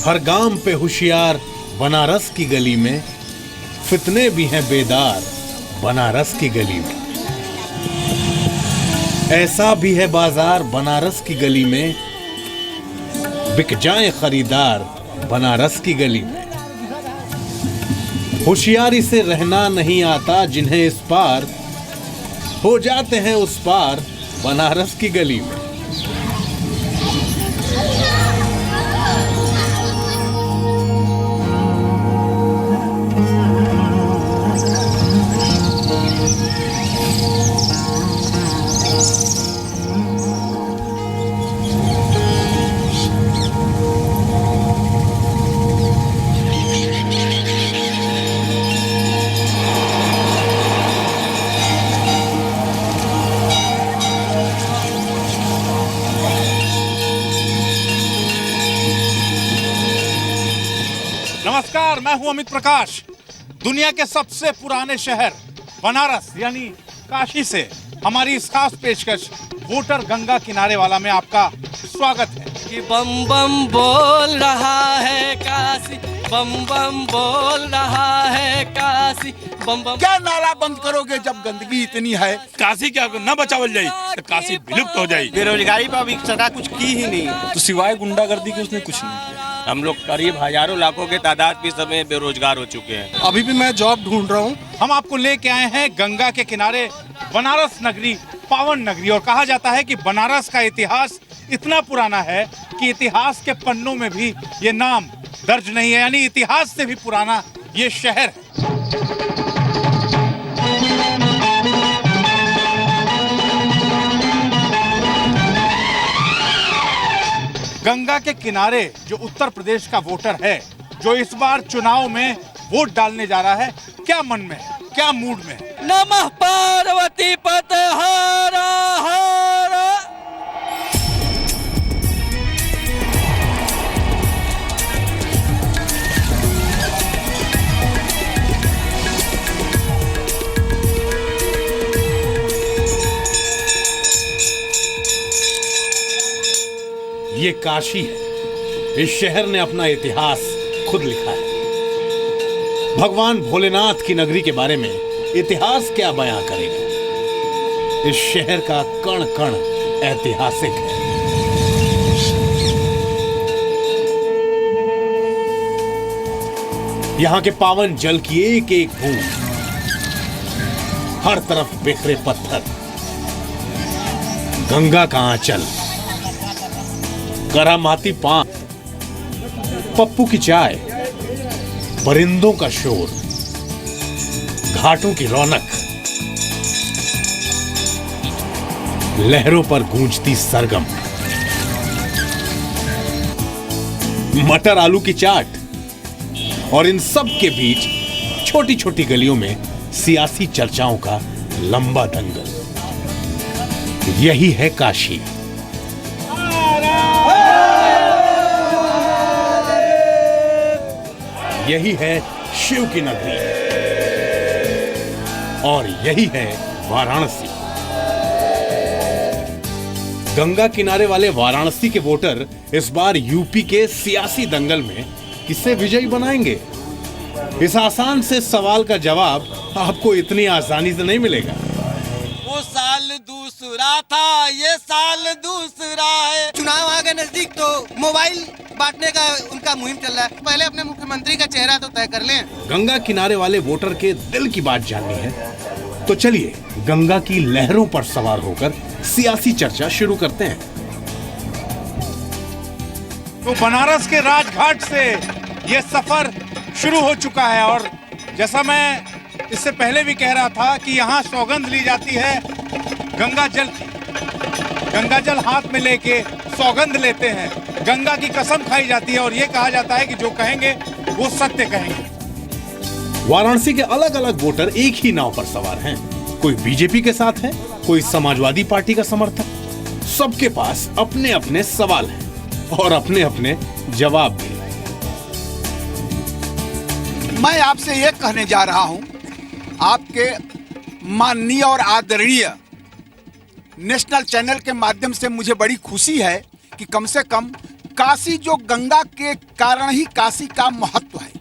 हर गांव पे होशियार बनारस की गली में, फितने भी हैं बेदार बनारस की गली में। ऐसा भी है बाजार बनारस की गली में, बिक जाएं खरीदार बनारस की गली में। होशियारी से रहना नहीं आता जिन्हें इस पार, हो जाते हैं उस पार बनारस की गली में। नमस्कार, मैं हूं अमित प्रकाश। दुनिया के सबसे पुराने शहर बनारस यानी काशी से हमारी इस खास पेशकश वोटर गंगा किनारे वाला में आपका स्वागत है। कि बम बम बोल रहा है काशी, बम बम बोल रहा है काशी, बम बम। क्या नाला बंद करोगे जब गंदगी इतनी है? काशी क्या न बचावल जाई तो काशी विलुप्त हो जाई। बेरोजगारी पर अभी सरकार कुछ की ही नहीं, तो सिवाय गुंडागर्दी के उसने कुछ नहीं किया। हम लोग करीब हजारों लाखों के तादाद भी समय बेरोजगार हो चुके हैं। अभी भी मैं जॉब ढूंढ रहा हूँ। हम आपको लेके आए हैं गंगा के किनारे बनारस नगरी, पावन नगरी। और कहा जाता है कि बनारस का इतिहास इतना पुराना है कि इतिहास के पन्नों में भी ये नाम दर्ज नहीं है, यानी इतिहास से भी पुराना ये शहर है। गंगा के किनारे जो उत्तर प्रदेश का वोटर है, जो इस बार चुनाव में वोट डालने जा रहा है, क्या मन में है, क्या मूड में है? नमः पार्वती पते हर हर। ये काशी है। इस शहर ने अपना इतिहास खुद लिखा है। भगवान भोलेनाथ की नगरी के बारे में इतिहास क्या बयां करेगा। इस शहर का कण कण ऐतिहासिक है। यहां के पावन जल की एक एक बूंद, हर तरफ बिखरे पत्थर, गंगा का आंचल, करामाती पान, पप्पू की चाय, परिंदों का शोर, घाटों की रौनक, लहरों पर गूंजती सरगम, मटर आलू की चाट, और इन सब के बीच छोटी छोटी गलियों में सियासी चर्चाओं का लंबा दंगल। यही है काशी। यही है शिव की नगरी, और यही है वाराणसी। गंगा किनारे वाले वाराणसी के वोटर इस बार यूपी के सियासी दंगल में किसे विजयी बनाएंगे? इस आसान से सवाल का जवाब आपको इतनी आसानी से नहीं मिलेगा। वो साल दूसरा था, ये साल दूसरा है। चुनाव आ गए नजदीक तो मोबाइल बांटने का उनका मुहिम चल रहा है। पहले अपने मुख्यमंत्री का चेहरा तो तय कर लें। गंगा किनारे वाले वोटर के दिल की बात जाननी है तो चलिए गंगा की लहरों पर सवार होकर सियासी चर्चा शुरू करते हैं। तो बनारस के राजघाट से ये सफर शुरू हो चुका है, और जैसा मैं इससे पहले भी कह रहा था कि यहाँ सौगंध ली जाती है गंगा जल की। गंगा जल हाथ में लेके सौगंध लेते हैं, गंगा की कसम खाई जाती है, और ये कहा जाता है कि जो कहेंगे वो सत्य कहेंगे। वाराणसी के अलग अलग वोटर एक ही नाव पर सवार हैं। कोई बीजेपी के साथ है, कोई समाजवादी पार्टी का समर्थक। सबके पास अपने अपने सवाल हैं और अपने अपने जवाब भी। मैं आपसे ये कहने जा रहा हूं, आपके माननीय और आदरणीय नेशनल चैनल के माध्यम से मुझे बड़ी खुशी है कि कम से कम काशी जो गंगा के कारण ही काशी का महत्व है।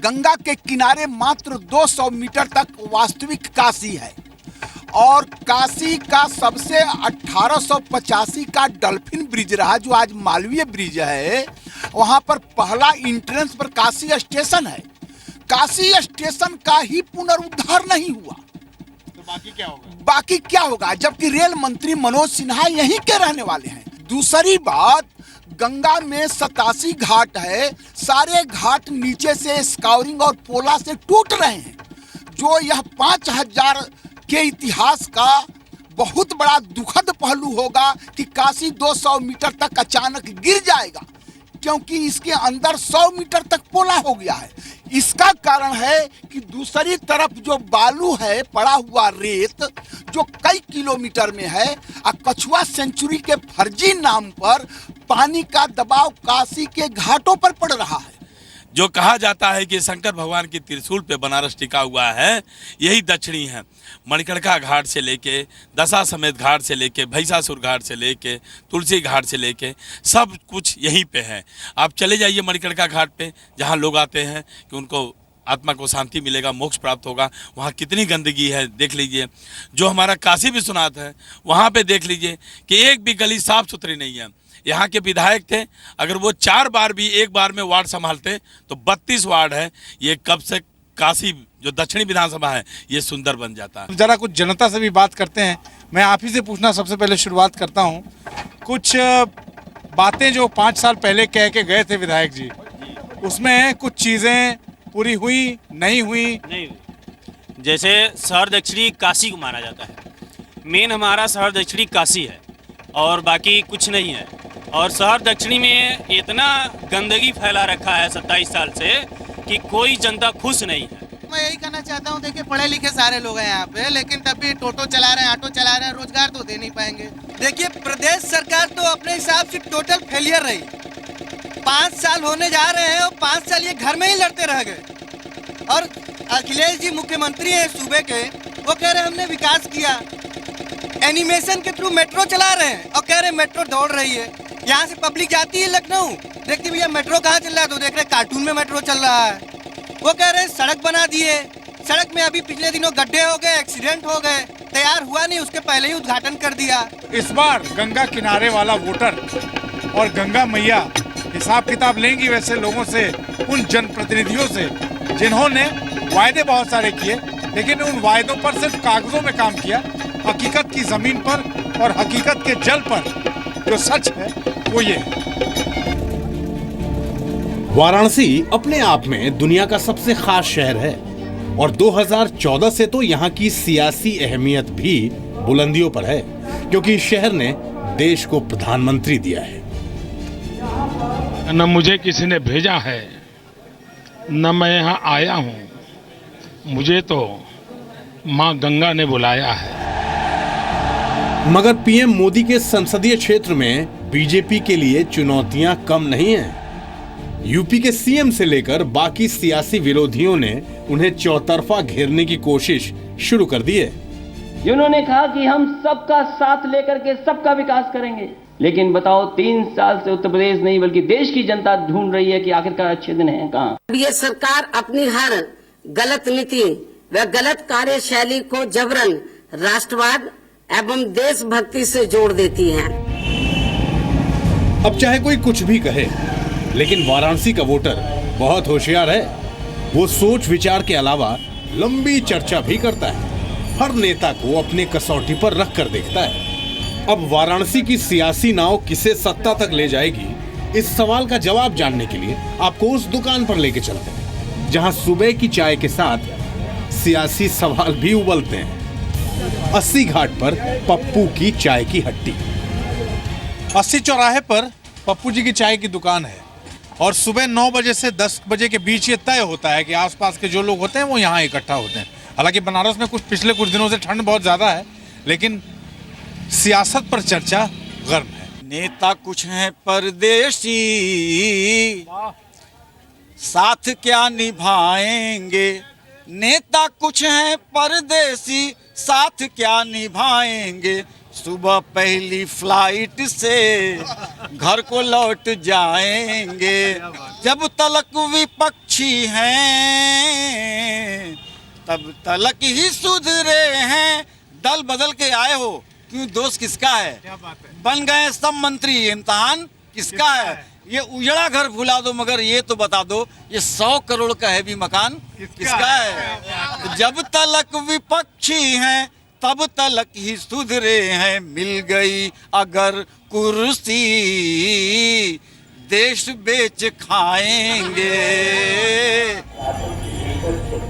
गंगा के किनारे मात्र 200 मीटर तक वास्तविक काशी है और काशी का सबसे 1885 का डल्फिन ब्रिज रहा जो आज मालवीय ब्रिज है। वहां पर पहला इंट्रेंस पर काशी स्टेशन है। काशी स्टेशन का ही पुनरुद्धार नहीं हुआ तो बाकी क्या होगा? बाकी क्या होगा, जबकि रेल मंत्री मनोज सिन्हा यहीं के रहने वाले हैं। दूसरी बात, गंगा में 87 घाट है, सारे घाट नीचे से स्काउरिंग और पोला से टूट रहे हैं, जो यह 5000 के इतिहास का बहुत बड़ा दुखद पहलू होगा कि काशी 200 मीटर तक अचानक गिर जाएगा, क्योंकि इसके अंदर 100 मीटर तक पोला हो गया है। इसका कारण है कि दूसरी तरफ जो बालू है, पड़ा हुआ रेत जो कई किलोमीटर में है, और कछुआ सेंचुरी के फर्जी नाम पर पानी का दबाव काशी के घाटों पर पड़ रहा है। जो कहा जाता है कि शंकर भगवान की त्रिशूल पे बनारस टिका हुआ है, यही दक्षिणी है। मणिकर्णिका घाट से लेके दशा समेत घाट से लेके भैंसासुर घाट से लेके तुलसी घाट से लेके सब कुछ यहीं पे है। आप चले जाइए मणिकर्णिका घाट पे, जहाँ लोग आते हैं कि उनको आत्मा को शांति मिलेगा, मोक्ष प्राप्त होगा। वहाँ कितनी गंदगी है देख लीजिए। जो हमारा काशी विश्वनाथ है, वहाँ पे देख लीजिए कि एक भी गली साफ सुथरी नहीं है। यहाँ के विधायक थे, अगर वो 4 बार भी एक बार में वार्ड संभालते तो 32 वार्ड है। ये कब से काशी जो दक्षिणी विधानसभा है ये सुंदर बन जाता है। जरा कुछ जनता से भी बात करते हैं। मैं आप ही से पूछना सबसे पहले शुरुआत करता हूँ, कुछ बातें जो 5 साल पहले कह के गए थे विधायक जी, उसमें कुछ चीज़ें पूरी हुई नहीं हुई? नहीं, जैसे शहर दक्षिणी काशी को माना जाता है, मेन हमारा शहर दक्षिणी काशी है और बाकी कुछ नहीं है। और शहर दक्षिणी में इतना गंदगी फैला रखा है 27 साल से कि कोई जनता खुश नहीं है। मैं यही कहना चाहता हूँ, देखिए पढ़े लिखे सारे लोग हैं यहाँ पे, लेकिन तब भी टोटो चला रहे हैं, ऑटो चला रहे हैं, रोजगार तो दे नहीं पाएंगे। देखिए प्रदेश सरकार तो अपने हिसाब से टोटल फेलियर रही। 5 साल होने जा रहे हैं और 5 साल ये घर में ही लड़ते रह गए। और अखिलेश जी मुख्यमंत्री हैं सूबे के, वो कह रहे हमने विकास किया, एनिमेशन के थ्रू मेट्रो चला रहे हैं और कह रहे मेट्रो दौड़ रही है। यहाँ से पब्लिक जाती है लखनऊ, देखती भैया मेट्रो कहाँ चल रहा है, तो देख रहे कार्टून में मेट्रो चल रहा है। वो कह रहे सड़क बना दिए, सड़क में अभी पिछले दिनों गड्ढे हो गए, एक्सीडेंट हो गए, तैयार हुआ नहीं उसके पहले ही उद्घाटन कर दिया। इस बार गंगा किनारे वाला वोटर और गंगा मैया हिसाब किताब लेंगी वैसे लोगों से, उन जनप्रतिनिधियों से जिन्होंने वायदे बहुत सारे किए, लेकिन उन वायदों पर सिर्फ कागजों में काम किया। हकीकत की जमीन पर और हकीकत के जल पर जो सच है वो ये है। वाराणसी अपने आप में दुनिया का सबसे खास शहर है और 2014 से तो यहाँ की सियासी अहमियत भी बुलंदियों पर है, क्योंकि इस शहर ने देश को प्रधानमंत्री दिया है। न मुझे किसी ने भेजा है, न मैं यहाँ आया हूँ, मुझे तो माँ गंगा ने बुलाया है। मगर पीएम मोदी के संसदीय क्षेत्र में बीजेपी के लिए चुनौतियां कम नहीं हैं। यूपी के सीएम से लेकर बाकी सियासी विरोधियों ने उन्हें चौतरफा घेरने की कोशिश शुरू कर दी है। उन्होंने कहा कि हम सबका साथ लेकर के सबका विकास करेंगे, लेकिन बताओ 3 साल से उत्तर प्रदेश नहीं बल्कि देश की जनता ढूंढ रही है कि आखिरकार अच्छे दिन हैं कहाँ। ये सरकार अपनी हर गलत नीति व गलत कार्यशैली को जबरन राष्ट्रवाद एवं देशभक्ति से जोड़ देती है। अब चाहे कोई कुछ भी कहे, लेकिन वाराणसी का वोटर बहुत होशियार है। वो सोच विचार के अलावा लंबी चर्चा भी करता है, हर नेता को अपने कसौटी पर रख कर देखता है। अब वाराणसी की सियासी नाव किसे सत्ता तक ले जाएगी, इस सवाल का जवाब जानने के लिए आपको उस दुकान पर लेके चलते हैं जहां सुबह की चाय के साथ सियासी सवाल भी उबलते हैं। 80 घाट पर पप्पू की चाय की हट्टी। 80 चौराहे पर पप्पू जी की चाय की दुकान है और सुबह 9 बजे से 10 बजे के बीच ये तय होता है कि आसपास के जो लोग होते हैं वो यहाँ इकट्ठा होते हैं। हालांकि बनारस में पिछले कुछ दिनों से ठंड बहुत ज़्यादा है, लेकिन सियासत पर चर्चा गर्म है। नेता कुछ हैं परदेशी, साथ क्या निभाएंगे। नेता कुछ हैं परदेसी, साथ क्या निभाएंगे। सुबह पहली फ्लाइट से घर को लौट जाएंगे। जब तलक विपक्षी हैं तब तलक ही सुधरे हैं। दल बदल के आए हो, क्यों दोस्त किसका है? बन गए सब मंत्री, इम्तिहान किसका है? ये उजड़ा घर भुला दो, मगर ये तो बता दो ये 100 करोड़ का है भी मकान किसका है? जब तलक विपक्षी हैं तब तलक ही सुधरे हैं। मिल गई अगर कुर्सी देश बेच खाएंगे।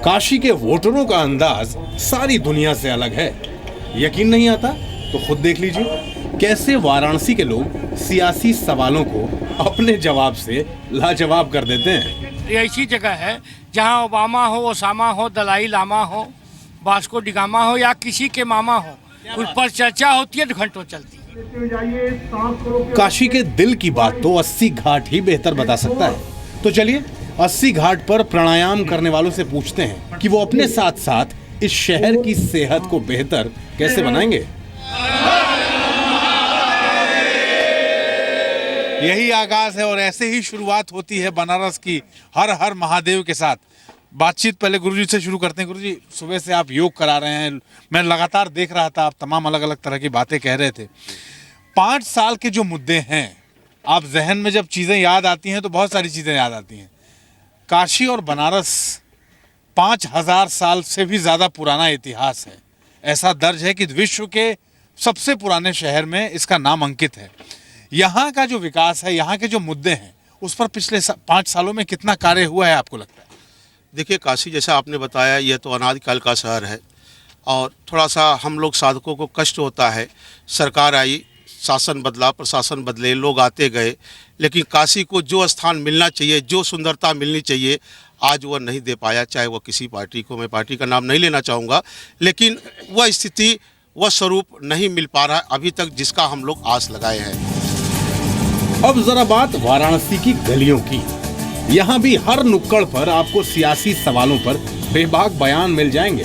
काशी के वोटरों का अंदाज सारी दुनिया से अलग है। यकीन नहीं आता तो खुद देख लीजिए कैसे वाराणसी के लोग सियासी सवालों को अपने जवाब से लाजवाब कर देते हैं। ये ऐसी जगह है जहां ओबामा हो, ओसामा हो, दलाई लामा हो, वास्को डिगामा हो या किसी के मामा हो, उस पर चर्चा होती है तो घंटों चलती है। काशी के दिल की बात तो 80 घाट ही बेहतर बता सकता है। तो चलिए 80 घाट पर प्राणायाम करने वालों से पूछते हैं कि वो अपने साथ साथ इस शहर की सेहत को बेहतर कैसे बनाएंगे। यही आगाज है और ऐसे ही शुरुआत होती है बनारस की हर हर महादेव के साथ। बातचीत पहले गुरुजी से शुरू करते हैं। गुरुजी, सुबह से आप योग करा रहे हैं, मैं लगातार देख रहा था, आप तमाम अलग अलग तरह की बातें कह रहे थे। 5 साल के जो मुद्दे हैं, आप जहन में जब चीज़ें याद आती हैं तो बहुत सारी चीज़ें याद आती हैं। काशी और बनारस 5000 साल से भी ज़्यादा पुराना इतिहास है। ऐसा दर्ज है कि विश्व के सबसे पुराने शहर में इसका नाम अंकित है। यहाँ का जो विकास है, यहाँ के जो मुद्दे हैं, उस पर पिछले 5 सालों में कितना कार्य हुआ है आपको लगता है? देखिए, काशी जैसा आपने बताया यह तो अनादिकाल का शहर है और थोड़ा सा हम लोग साधकों को कष्ट होता है। सरकार आई, शासन बदला, प्रशासन बदले, लोग आते गए, लेकिन काशी को जो स्थान मिलना चाहिए, जो सुंदरता मिलनी चाहिए, आज वह नहीं दे पाया। चाहे वह किसी पार्टी को, मैं पार्टी का नाम नहीं लेना चाहूँगा, लेकिन वह स्थिति, वह स्वरूप नहीं मिल पा रहा है अभी तक जिसका हम लोग आस लगाए हैं। अब जरा बात वाराणसी की गलियों की। यहाँ भी हर नुक्कड़ पर आपको सियासी सवालों पर बेबाक बयान मिल जाएंगे।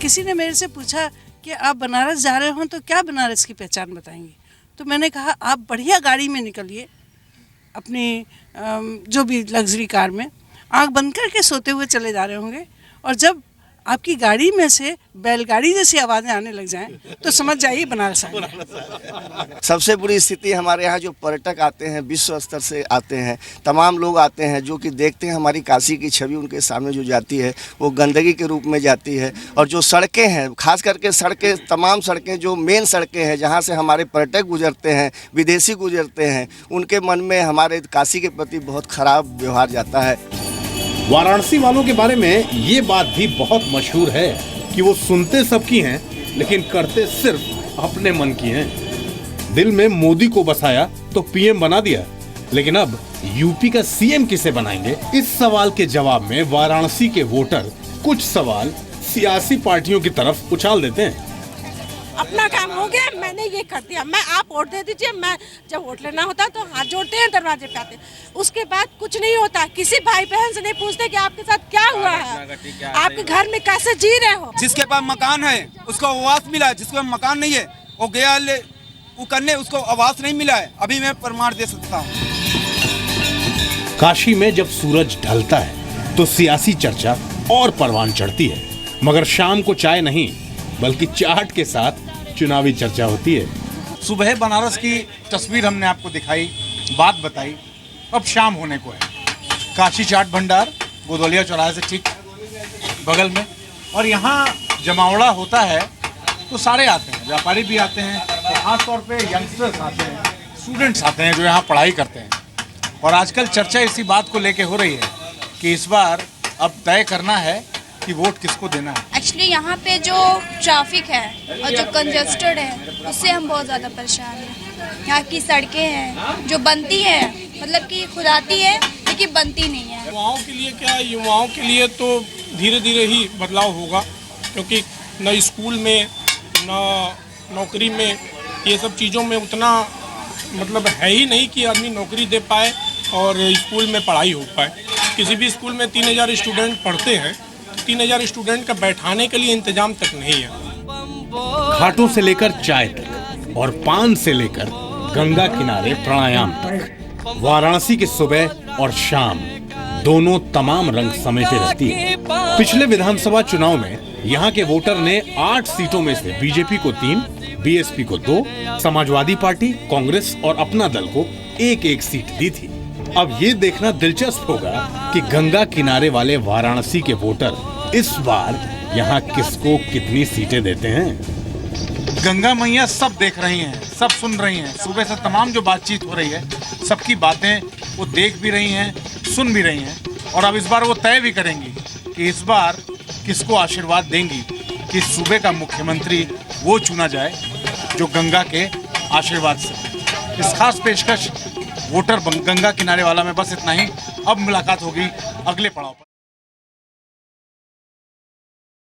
किसी ने मेरे से पूछा कि आप बनारस जा रहे हो तो क्या बनारस की पहचान बताएंगे? तो मैंने कहा आप बढ़िया गाड़ी में निकलिए, अपनी जो भी लग्जरी कार में, आँख बंद करके सोते हुए चले जा रहे होंगे, और जब आपकी गाड़ी में से बैलगाड़ी जैसी आवाज़ें आने लग जाएं तो समझ जाइए बनारस आ गया। सबसे बुरी स्थिति हमारे यहाँ जो पर्यटक आते हैं, विश्व स्तर से आते हैं, तमाम लोग आते हैं जो कि देखते हैं हमारी काशी की छवि उनके सामने जो जाती है वो गंदगी के रूप में जाती है। और जो सड़कें हैं, खास करके सड़कें, तमाम सड़कें जो मेन सड़कें हैं जहाँ से हमारे पर्यटक गुजरते हैं, विदेशी गुजरते हैं, उनके मन में हमारे काशी के प्रति बहुत खराब व्यवहार जाता है। वाराणसी वालों के बारे में ये बात भी बहुत मशहूर है कि वो सुनते सबकी हैं लेकिन करते सिर्फ अपने मन की हैं। दिल में मोदी को बसाया तो पीएम बना दिया, लेकिन अब यूपी का सीएम किसे बनाएंगे? इस सवाल के जवाब में वाराणसी के वोटर कुछ सवाल सियासी पार्टियों की तरफ उछाल देते हैं। अपना काम हो गया, मैंने ये कर दिया, मैं आप वोट दे दीजिए। मैं जब वोट लेना होता तो हाथ जोड़ते हैं, दरवाजे पे आते, उसके बाद कुछ नहीं होता। किसी भाई बहन से नहीं पूछते कि आपके साथ क्या हुआ है, आपके घर में कैसे जी रहे हो। जिसके पास मकान है उसको आवास मिला है, जिसके पास मकान नहीं है वो गया वो करने, उसको आवास नहीं मिला है। अभी मैं प्रमाण दे सकता हूँ। काशी में जब सूरज ढलता है तो सियासी चर्चा और परवान चढ़ती है, मगर शाम को चाय नहीं बल्कि चाट के साथ चुनावी चर्चा होती है। सुबह बनारस की तस्वीर हमने आपको दिखाई, बात बताई, अब शाम होने को है। काशी चाट भंडार गोदौलिया चौराहे से ठीक बगल में, और यहाँ जमावड़ा होता है तो सारे आते हैं, व्यापारी भी आते हैं, तो खासतौर पे यंगस्टर्स आते हैं, स्टूडेंट्स आते हैं जो यहाँ पढ़ाई करते हैं। और आजकल चर्चा इसी बात को लेके हो रही है कि इस बार अब तय करना है कि वोट किसको देना है। एक्चुअली यहाँ पे जो ट्रैफिक है और जो कंजस्टेड है उससे हम बहुत ज़्यादा परेशान हैं। यहाँ की सड़कें हैं जो बनती है, मतलब कि खुदाती है लेकिन बनती नहीं है। युवाओं के लिए क्या, युवाओं के लिए तो धीरे धीरे ही बदलाव होगा, क्योंकि न स्कूल में न नौकरी में, ये सब चीज़ों में उतना मतलब है ही नहीं कि आदमी नौकरी दे पाए और स्कूल में पढ़ाई हो पाए। किसी भी स्कूल में 3000 स्टूडेंट पढ़ते हैं, 3000 स्टूडेंट का बैठाने के लिए इंतजाम तक नहीं है। घाटों से लेकर चाय तक और पान से लेकर गंगा किनारे प्राणायाम तक वाराणसी की सुबह और शाम दोनों तमाम रंग समेटे रहती है। पिछले विधानसभा चुनाव में यहाँ के वोटर ने 8 सीटों में से बीजेपी को 3, बीएसपी को 2, समाजवादी पार्टी, कांग्रेस और अपना दल को 1-1 सीट दी थी। अब ये देखना दिलचस्प होगा कि गंगा किनारे वाले वाराणसी के वोटर इस बार यहाँ किसको कितनी सीटें देते हैं। गंगा मैया सब देख रही हैं, सब सुन रही हैं। सुबह से तमाम जो बातचीत हो रही है, सबकी बातें वो देख भी रही हैं, सुन भी रही हैं। और अब इस बार वो तय भी करेंगी कि इस बार किसको आशीर्वाद देंगी कि सूबे का मुख्यमंत्री वो चुना जाए जो गंगा के आशीर्वाद से। इस खास पेशकश वोटर गंगा किनारे वाला में बस इतना ही। अब मुलाकात होगी अगले पड़ाव पर।